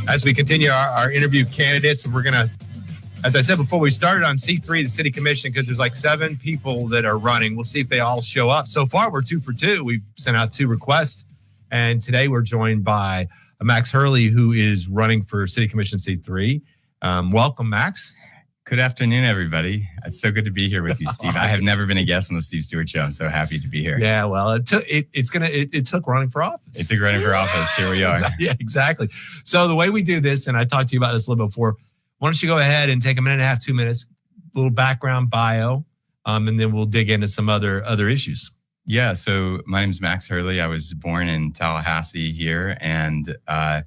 As we continue our interview candidates, we're going to, as I said before, we started on C3, the City Commission, because there's like 7 people that are running. We'll see if they all show up. So far, we're 2 for 2. We've sent out 2 requests. And today we're joined by Max Herrle, who is running for City Commission C3. Welcome, Max. Good afternoon, everybody. It's so good to be here with you, Steve. I have never been a guest on the Steve Stewart Show. I'm so happy to be here. Yeah, well, it took running for office. It took running for office. Here we are. Yeah, exactly. So the way we do this, and I talked to you about this a little bit before, why don't you go ahead and take a minute and a half, 2 minutes, little background bio, and then we'll dig into some other issues. Yeah, so my name is Max Herrle. I was born in Tallahassee here, and I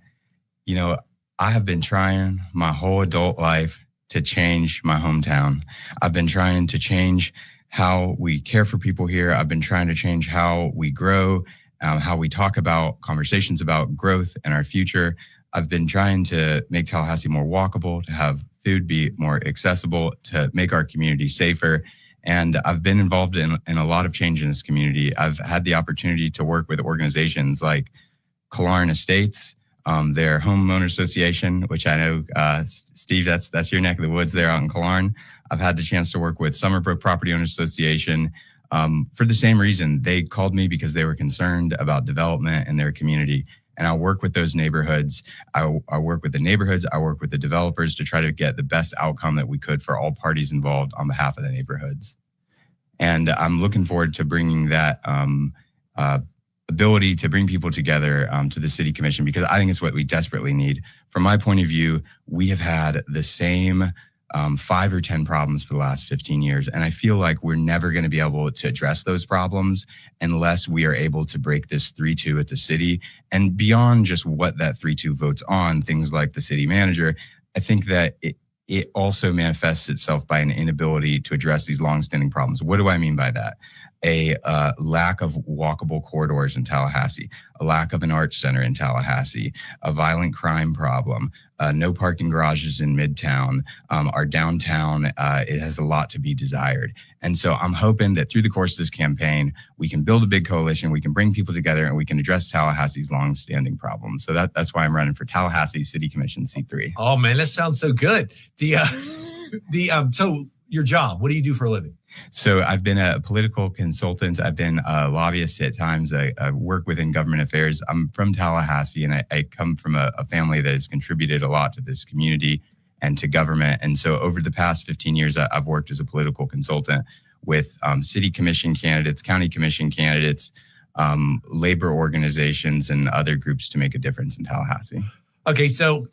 have been trying my whole adult life to change my hometown. I've been trying to change how we care for people here. I've been trying to change how we grow, how we talk about conversations about growth and our future. I've been trying to make Tallahassee more walkable, to have food be more accessible, to make our community safer. And I've been involved in a lot of change in this community. I've had the opportunity to work with organizations like Killearn Estates, their homeowner association, which I know, Steve, that's your neck of the woods there out in Killearn. I've had the chance to work with Summerbrook Property Owners Association for the same reason. They called me because they were concerned about development in their community. And I work with those neighborhoods. I work with the neighborhoods. I work with the developers to try to get the best outcome that we could for all parties involved on behalf of the neighborhoods. And I'm looking forward to bringing that ability to bring people together to the City Commission, because I think it's what we desperately need. From my point of view, we have had the same 5 or 10 problems for the last 15 years. And I feel like we're never going to be able to address those problems unless we are able to break this 3-2 at the city. And beyond just what that 3-2 votes on, things like the city manager, I think that it also manifests itself by an inability to address these longstanding problems. What do I mean by that? A lack of walkable corridors in Tallahassee, a lack of an arts center in Tallahassee, a violent crime problem, no parking garages in Midtown. Our downtown, it has a lot to be desired. And so I'm hoping that through the course of this campaign, we can build a big coalition, we can bring people together, and we can address Tallahassee's longstanding problems. So that's why I'm running for Tallahassee City Commission C3. Oh man, that sounds so good. So your job, what do you do for a living? So I've been a political consultant. I've been a lobbyist at times. I work within government affairs. I'm from Tallahassee, and I come from a family that has contributed a lot to this community and to government. And so over the past 15 years, I've worked as a political consultant with city commission candidates, county commission candidates, labor organizations, and other groups to make a difference in Tallahassee. Okay, so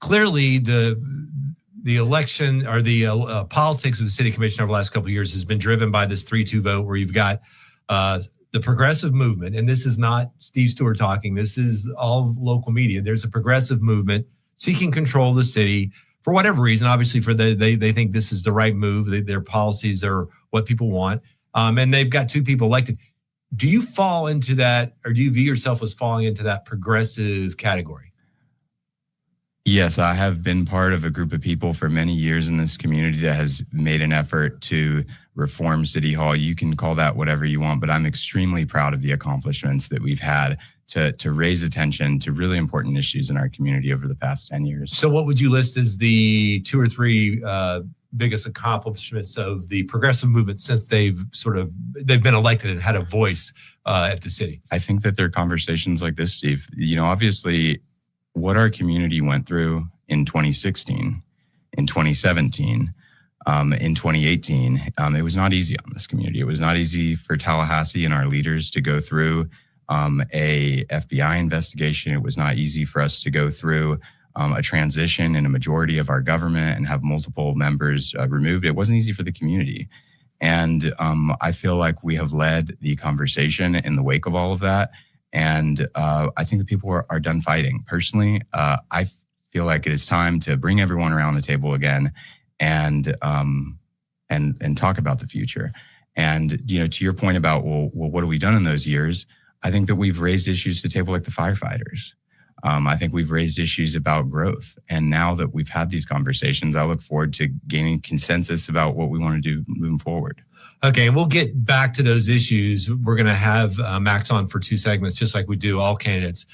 clearly the election or the politics of the City Commission over the last couple of years has been driven by this 3-2 vote, where you've got the progressive movement, and this is not Steve Stewart talking. This is all local media. There's a progressive movement seeking control of the city for whatever reason. Obviously, they think this is the right move. Their policies are what people want, and they've got 2 people elected. Do you fall into that, or do you view yourself as falling into that progressive category? Yes, I have been part of a group of people for many years in this community that has made an effort to reform City Hall. You can call that whatever you want, but I'm extremely proud of the accomplishments that we've had to raise attention to really important issues in our community over the past 10 years. So what would you list as the 2 or 3 biggest accomplishments of the progressive movement since they've been elected and had a voice at the city? I think that there are conversations like this, Steve. Obviously, what our community went through in 2016, in 2017, in 2018, it was not easy on this community. It was not easy for Tallahassee and our leaders to go through a FBI investigation. It was not easy for us to go through a transition in a majority of our government and have multiple members removed. It wasn't easy for the community. And I feel like we have led the conversation in the wake of all of that. And I think that people are done fighting. Personally, I feel like it is time to bring everyone around the table again and talk about the future. And, to your point about, well, what have we done in those years? I think that we've raised issues to the table like the firefighters. I think we've raised issues about growth. And now that we've had these conversations, I look forward to gaining consensus about what we want to do moving forward. Okay, and we'll get back to those issues. We're going to have Max on for 2 segments, just like we do all candidates.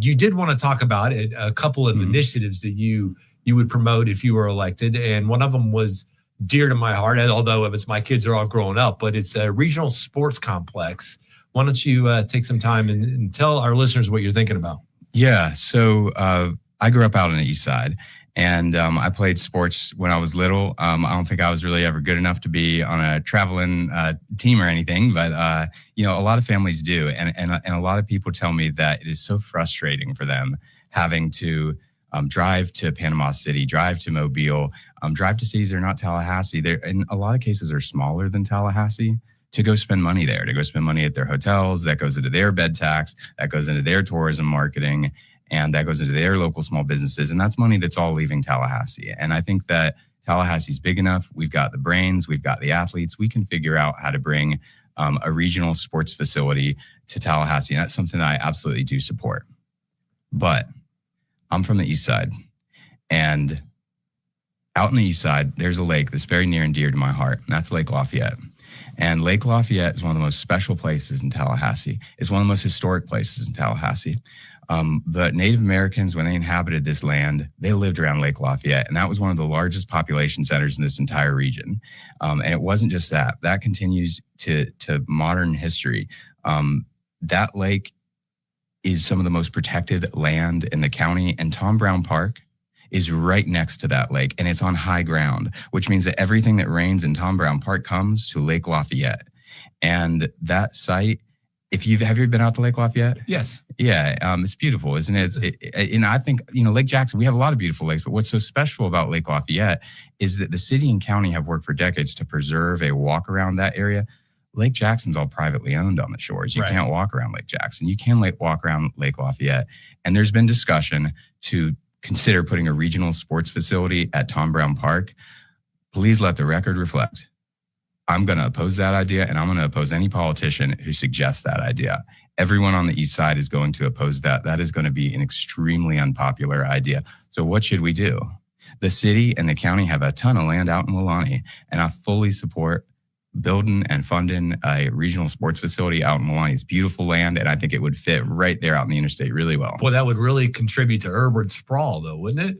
You did want to talk about it, a couple of initiatives that you would promote if you were elected, and one of them was dear to my heart, although it's my kids are all growing up, but it's a regional sports complex. Why don't you take some time and tell our listeners what you're thinking about? Yeah, so I grew up out on the East Side, and I played sports when I was little. I don't think I was really ever good enough to be on a traveling team or anything, but a lot of families do, and a lot of people tell me that it is so frustrating for them having to drive to Panama City, drive to Mobile, drive to cities that are not Tallahassee. They're in a lot of cases are smaller than Tallahassee, to go spend money there, to go spend money at their hotels. That goes into their bed tax, that goes into their tourism marketing, and that goes into their local small businesses. And that's money that's all leaving Tallahassee. And I think that Tallahassee's big enough. We've got the brains, we've got the athletes. We can figure out how to bring a regional sports facility to Tallahassee. And that's something that I absolutely do support. But I'm from the East Side, and out in the East Side, there's a lake that's very near and dear to my heart, and that's Lake Lafayette. And Lake Lafayette is one of the most special places in Tallahassee. It's one of the most historic places in Tallahassee. The Native Americans, when they inhabited this land, they lived around Lake Lafayette, and that was one of the largest population centers in this entire region. And it wasn't just that. That continues to modern history. That lake is some of the most protected land in the county, and Tom Brown Park is right next to that lake, and it's on high ground, which means that everything that rains in Tom Brown Park comes to Lake Lafayette. And that site, have you been out to Lake Lafayette? Yes. Yeah, it's beautiful, isn't it? And I think, Lake Jackson, we have a lot of beautiful lakes, but what's so special about Lake Lafayette is that the city and county have worked for decades to preserve a walk around that area. Lake Jackson's all privately owned on the shores. You can't walk around Lake Jackson. You can walk around Lake Lafayette. And there's been discussion to consider putting a regional sports facility at Tom Brown Park. Please let the record reflect. I'm going to oppose that idea, and I'm going to oppose any politician who suggests that idea. Everyone on the East Side is going to oppose that. That is going to be an extremely unpopular idea. So what should we do? The city and the county have a ton of land out in Milani, and I fully support building and funding a regional sports facility out in Milani. It's beautiful land, and I think it would fit right there out in the interstate really well. Well, that would really contribute to urban sprawl, though, wouldn't it?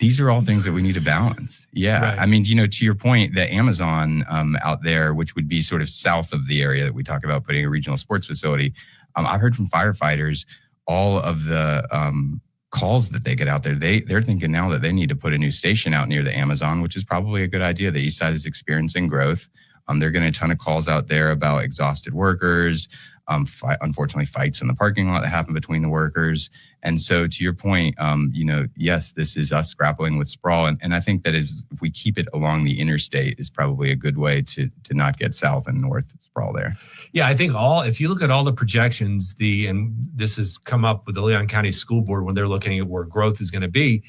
These are all things that we need to balance. Yeah. Right. I mean, to your point, the Amazon out there, which would be sort of south of the area that we talk about putting a regional sports facility, I've heard from firefighters, all of the calls that they get out there, they're thinking now that they need to put a new station out near the Amazon, which is probably a good idea. The East Side is experiencing growth. They're getting a ton of calls out there about exhausted workers, unfortunately fights in the parking lot that happen between the workers. And so to your point, yes, this is us grappling with sprawl. And I think that if we keep it along the interstate is probably a good way to not get south and north sprawl there. Yeah, I think if you look at all the projections, and this has come up with the Leon County School Board when they're looking at where growth is going to be.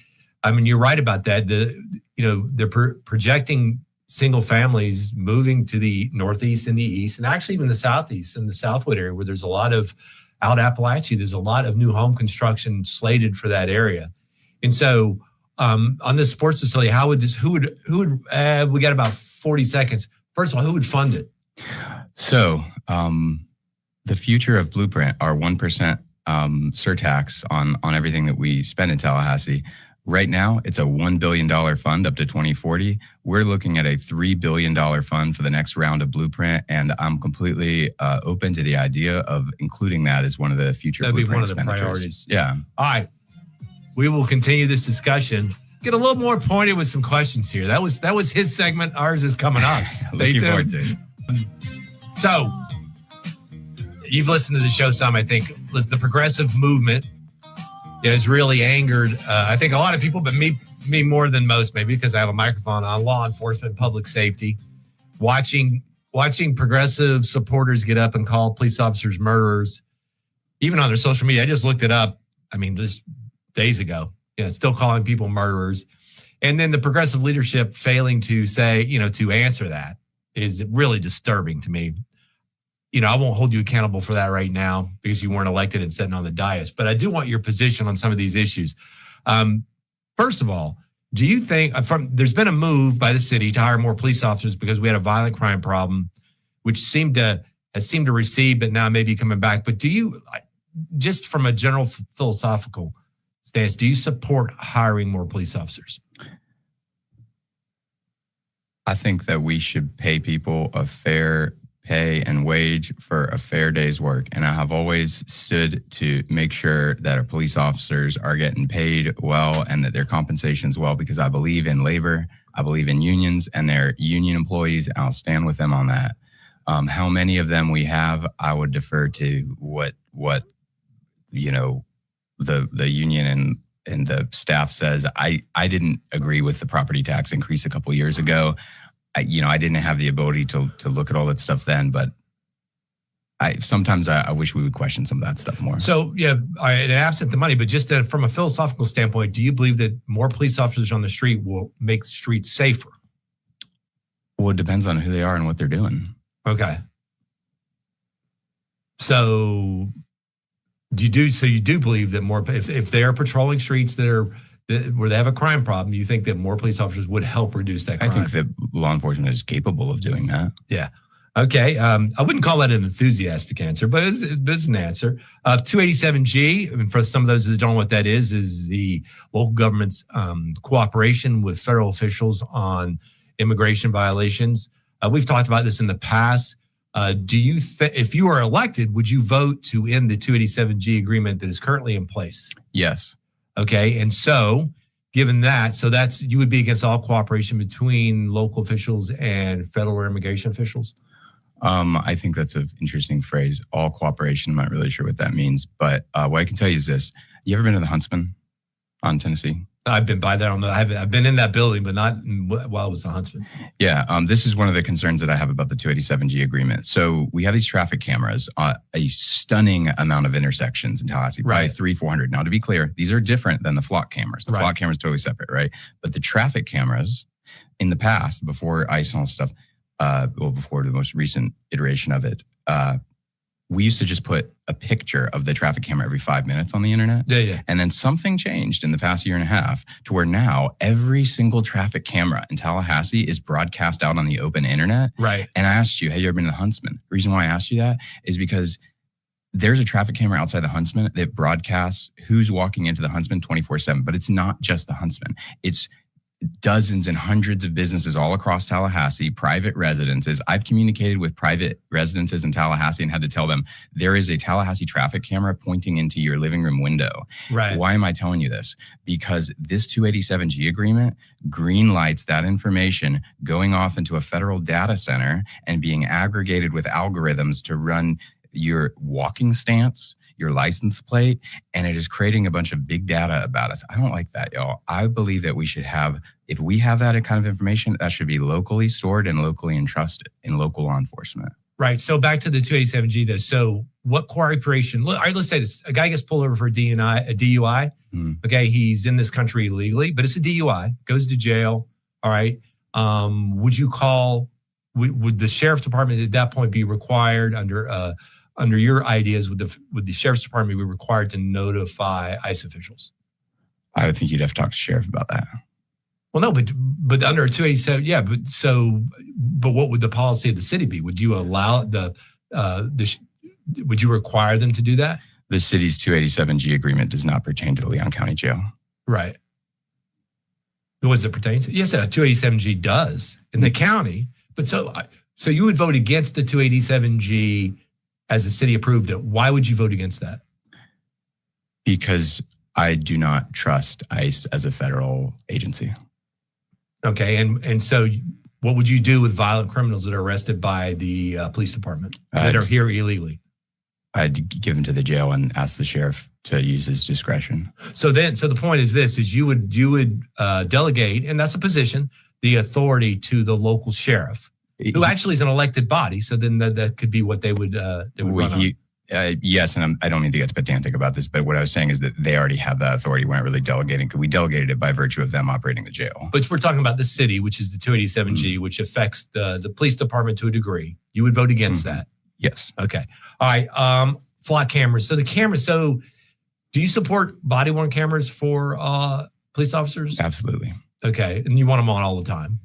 I mean, you're right about that. They're projecting single families moving to the Northeast and the East, and actually even the Southeast and the Southwood area, where there's a lot of out Appalachia, there's a lot of new home construction slated for that area. And so on this sports facility, who would we got about 40 seconds. First of all, who would fund it? So the future of Blueprint, our 1% surtax on everything that we spend in Tallahassee. Right now, it's a $1 billion fund up to 2040. We're looking at a $3 billion fund for the next round of Blueprint, and I'm completely open to the idea of including that as one of the future That'd Blueprint be one of the priorities. Yeah. All right. We will continue this discussion. Get a little more pointed with some questions here. That was his segment. Ours is coming up. Looking forward to it. So, you've listened to the show some, I think. The progressive movement has really angered, I think, a lot of people, but me more than most, maybe because I have a microphone on law enforcement, public safety. Watching progressive supporters get up and call police officers murderers, even on their social media. I just looked it up. I mean, just days ago. Still calling people murderers, and then the progressive leadership failing to say, to answer that is really disturbing to me. I won't hold you accountable for that right now because you weren't elected and sitting on the dais. But I do want your position on some of these issues. First of all, do you think there's been a move by the city to hire more police officers because we had a violent crime problem, which has seemed to recede, but now maybe coming back. But do you, just from a general philosophical stance, do you support hiring more police officers? I think that we should pay people a fair pay and wage for a fair day's work. And I have always stood to make sure that our police officers are getting paid well and that their compensation's well, because I believe in labor, I believe in unions and their union employees. I'll stand with them on that. How many of them we have, I would defer to what the union and the staff says. I didn't agree with the property tax increase a couple of years ago. I didn't have the ability to look at all that stuff then, but sometimes I wish we would question some of that stuff more. So, yeah, all right, and absent the money, but just from a philosophical standpoint, do you believe that more police officers on the street will make streets safer? Well, it depends on who they are and what they're doing. Okay. So you do believe that more, if they are patrolling streets where they have a crime problem, you think that more police officers would help reduce that crime? I think that law enforcement is capable of doing that. Yeah. Okay. I wouldn't call that an enthusiastic answer, but it's an answer. 287G, and for some of those that don't know what that is the local government's cooperation with federal officials on immigration violations. We've talked about this in the past. Do you if you are elected, would you vote to end the 287G agreement that is currently in place? Yes. Okay. And so given that, you would be against all cooperation between local officials and federal immigration officials? I think that's an interesting phrase, all cooperation. I'm not really sure what that means, but what I can tell you is this. You ever been to the Huntsman on Tennessee? I've been by there. I've been in that building, but not while I was a Huntsman. Yeah. This is one of the concerns that I have about the 287G agreement. So we have these traffic cameras, a stunning amount of intersections in Tallahassee, right? 300-400. Now, to be clear, these are different than the flock cameras. The right. flock camera is totally separate, right? But the traffic cameras in the past, before ICE and all this stuff, before the most recent iteration of it, we used to just put a picture of the traffic camera every 5 minutes on the internet. Yeah. And then something changed in the past year and a half to where now every single traffic camera in Tallahassee is broadcast out on the open internet. Right. And I asked you, have you ever been to the Huntsman? The reason why I asked you that is because there's a traffic camera outside the Huntsman that broadcasts who's walking into the Huntsman 24/7. But it's not just the Huntsman. It's dozens and hundreds of businesses all across Tallahassee, private residences. I've communicated with private residences in Tallahassee and had to tell them there is a Tallahassee traffic camera pointing into your living room window. Right. Why am I telling you this? Because this 287G agreement green lights that information going off into a federal data center and being aggregated with algorithms to run your walking stance, your license plate, and it is creating a bunch of big data about us. I don't like that, y'all. I believe that we should have, if we have that kind of information, that should be locally stored and locally entrusted in local law enforcement. Right. So back to the 287G though. So what cooperation, all right, let's say this, a guy gets pulled over for a DUI. Okay. He's in this country illegally, but it's a DUI, goes to jail. All right. Would the sheriff's department at that point be required under your ideas, would the sheriff's department be required to notify ICE officials? I would think you'd have to talk to the sheriff about that. Well, no, but under a 287, yeah. But what would the policy of the city be? Would you allow would you require them to do that? The city's 287G agreement does not pertain to the Leon County Jail. Right. What does it pertain to? Yes, a 287G does in the county. But so you would vote against the 287G as the city approved it. Why would you vote against that? Because I do not trust ICE as a federal agency. Okay. And so what would you do with violent criminals that are arrested by the police department that are here illegally? I'd give them to the jail and ask the sheriff to use his discretion. So the point is this, is you would delegate, and that's a position, the authority to the local sheriff, who actually is an elected body. So then that could be what they would run on. Yes, and I don't mean to get pedantic about this, but what I was saying is that they already have that authority. We're not really delegating, because we delegated it by virtue of them operating the jail. But we're talking about the city, which is the 287G, which affects the police department to a degree. You would vote against that. Yes. Okay. All right. Flock cameras. So the cameras. So do you support body worn cameras for police officers? Absolutely. Okay. And you want them on all the time?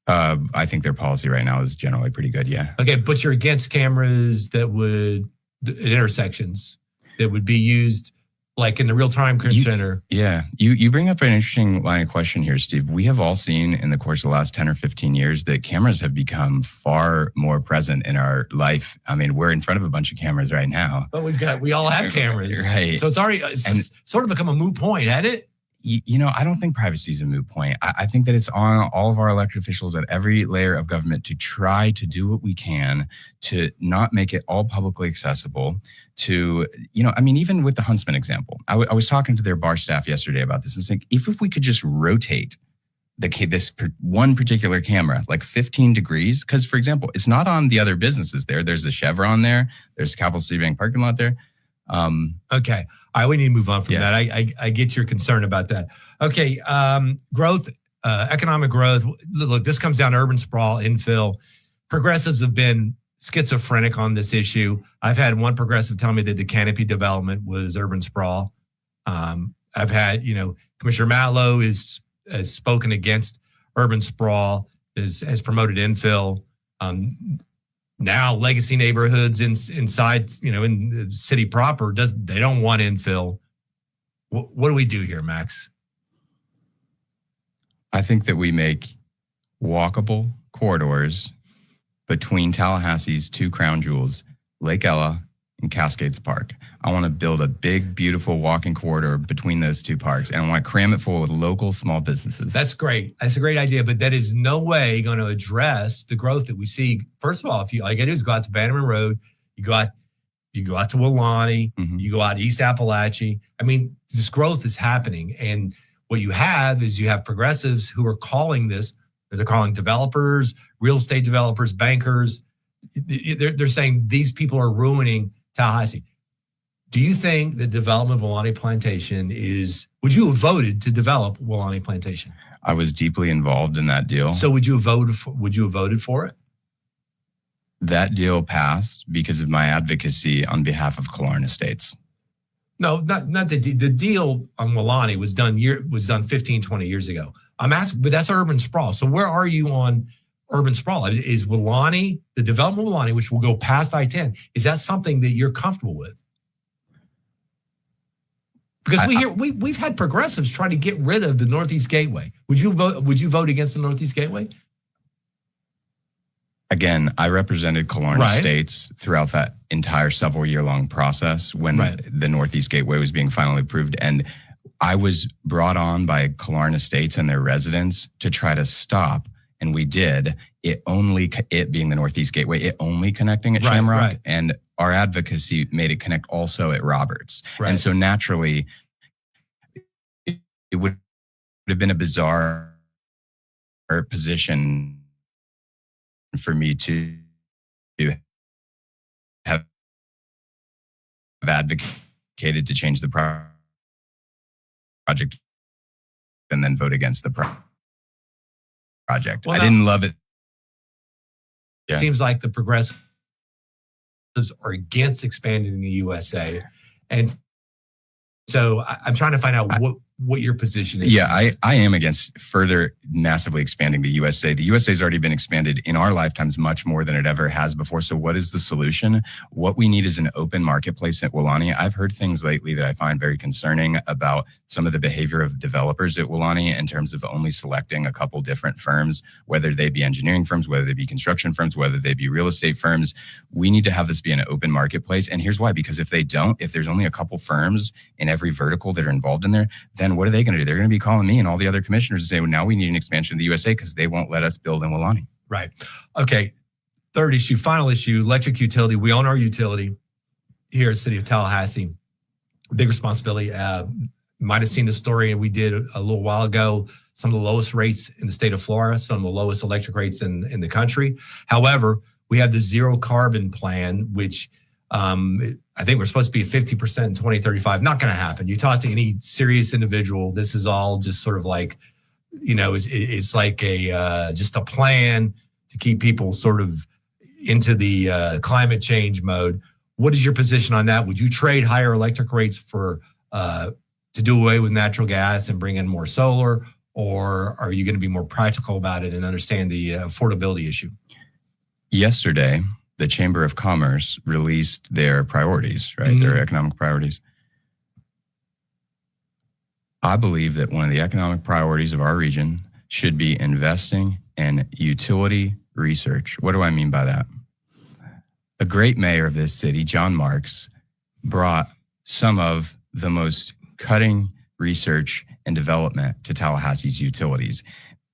I think their policy right now is generally pretty good. Yeah. Okay. But you're against cameras that would at intersections that would be used like in the real-time center. Yeah. You bring up an interesting line of question here, Steve. We have all seen in the course of the last 10 or 15 years that cameras have become far more present in our life. I mean, we're in front of a bunch of cameras right now. But we all have cameras. Right. So it's sort of become a moot point, hasn't it? I don't think privacy is a moot point. I think that it's on all of our elected officials at every layer of government to try to do what we can to not make it all publicly accessible. To, even with the Huntsman example, I was talking to their bar staff yesterday about this and saying, if we could just rotate this one particular camera like 15 degrees, because, for example, it's not on the other businesses there. There's a Chevron there. There's a Capital City Bank parking lot there. Okay. All right, we need to move on from that. I get your concern about that. Okay. Growth, economic growth. Look, this comes down to urban sprawl, infill. Progressives have been schizophrenic on this issue. I've had one progressive tell me that the Canopy development was urban sprawl. I've had, Commissioner Matlow has spoken against urban sprawl, has promoted infill. Now legacy neighborhoods inside, in the city proper, they don't want infill. What do we do here, Max? I think that we make walkable corridors between Tallahassee's two crown jewels, Lake Ella and Cascades Park. I want to build a big, beautiful walking corridor between those two parks, and I want to cram it full with local small businesses. That's great. That's a great idea, but that is no way going to address the growth that we see. First of all, if all you got to do is go out to Bannerman Road, you go out to Wilani, you go out East Appalachia. I mean, this growth is happening, and what you have is progressives who are calling this. They're calling developers, real estate developers, bankers. They're saying these people are ruining Tallahassee. Do you think the development of Wilani Plantation would you have voted to develop Wilani Plantation? I was deeply involved in that deal. So would you have voted for it? That deal passed because of my advocacy on behalf of Killarn Estates. No, not the deal on Wilani was done 15, 20 years ago. I'm asking, but that's urban sprawl. So where are you on urban sprawl? Is Wilani, the development of Wilani, which will go past I-10, is that something that you're comfortable with? Because we've had progressives try to get rid of the Northeast Gateway. Would you vote against the Northeast Gateway? Again, I represented Killarn Estates throughout that entire several-year-long process when the Northeast Gateway was being finally approved, and I was brought on by Killarn Estates and their residents to try to stop, and we did. It being the Northeast Gateway, it only connecting at Shamrock, and our advocacy made it connect also at Roberts. And so naturally, it would have been a bizarre position for me to have advocated to change the project and then vote against the project. I didn't love it. It seems like the progressives are against expanding the USA. And so I'm trying to find out what your position is. Yeah, I am against further massively expanding the USA. The USA has already been expanded in our lifetimes much more than it ever has before. So what is the solution? What we need is an open marketplace at Wilani. I've heard things lately that I find very concerning about some of the behavior of developers at Wilani in terms of only selecting a couple different firms, whether they be engineering firms, whether they be construction firms, whether they be real estate firms. We need to have this be an open marketplace. And here's why, because if there's only a couple firms in every vertical that are involved in there, then what are they going to do? They're going to be calling me and all the other commissioners and say, well, now we need an expansion of the USA because they won't let us build in Wilani. Right. Okay. Third issue, final issue, electric utility. We own our utility here at the city of Tallahassee. Big responsibility. Might have seen the story we did a little while ago. Some of the lowest rates in the state of Florida, some of the lowest electric rates in the country. However, we have the zero carbon plan, which I think we're supposed to be at 50% in 2035. Not going to happen. You talk to any serious individual, this is all just sort of like, it's like just a plan to keep people sort of, into the climate change mode. What is your position on that? Would you trade higher electric rates for to do away with natural gas and bring in more solar, or are you going to be more practical about it and understand the affordability issue? Yesterday, the Chamber of Commerce released their priorities, right? Their economic priorities. I believe that one of the economic priorities of our region should be investing in utility research. What do I mean by that? A great mayor of this city, John Marks, brought some of the most cutting research and development to Tallahassee's utilities.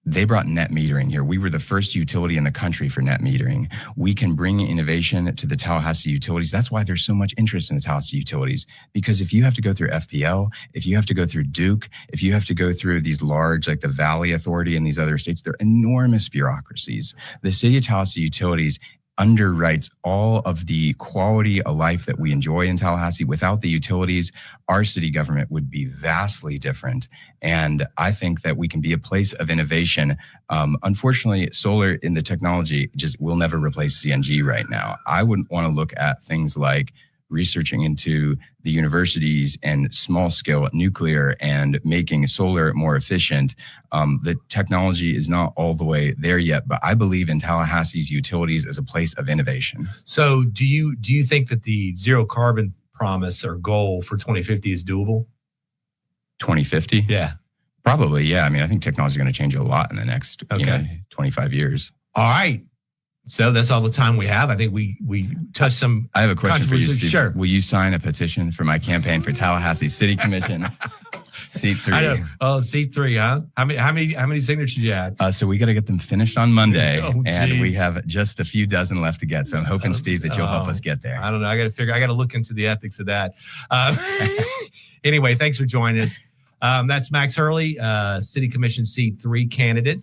They brought net metering here. We were the first utility in the country for net metering. We can bring innovation to the Tallahassee utilities. That's why there's so much interest in the Tallahassee utilities, because if you have to go through FPL, if you have to go through Duke, if you have to go through these large, like the Valley Authority and these other states, they're enormous bureaucracies. The city of Tallahassee utilities underwrites all of the quality of life that we enjoy in Tallahassee. Without the utilities, our city government would be vastly different. And I think that we can be a place of innovation. Unfortunately, solar in the technology just will never replace CNG right now. I wouldn't want to look at things like researching into the universities and small scale nuclear and making solar more efficient. The technology is not all the way there yet, but I believe in Tallahassee's utilities as a place of innovation. So do you think that the zero carbon promise or goal for 2050 is doable? 2050? Yeah. Probably, yeah. I mean, I think technology is going to change a lot in the next 25 years. All right. So that's all the time we have. I think we touched some. I have a question for you, Steve. Sure. Will you sign a petition for my campaign for Tallahassee City Commission? Seat 3. I know. Oh, seat 3, huh? How many signatures you had? So we got to get them finished on Monday, and we geez. have just a few dozen left to get. So I'm hoping, Steve, that you'll help us get there. I don't know. I got to look into the ethics of that. Anyway, thanks for joining us. That's Max Herrle, City Commission seat 3 candidate.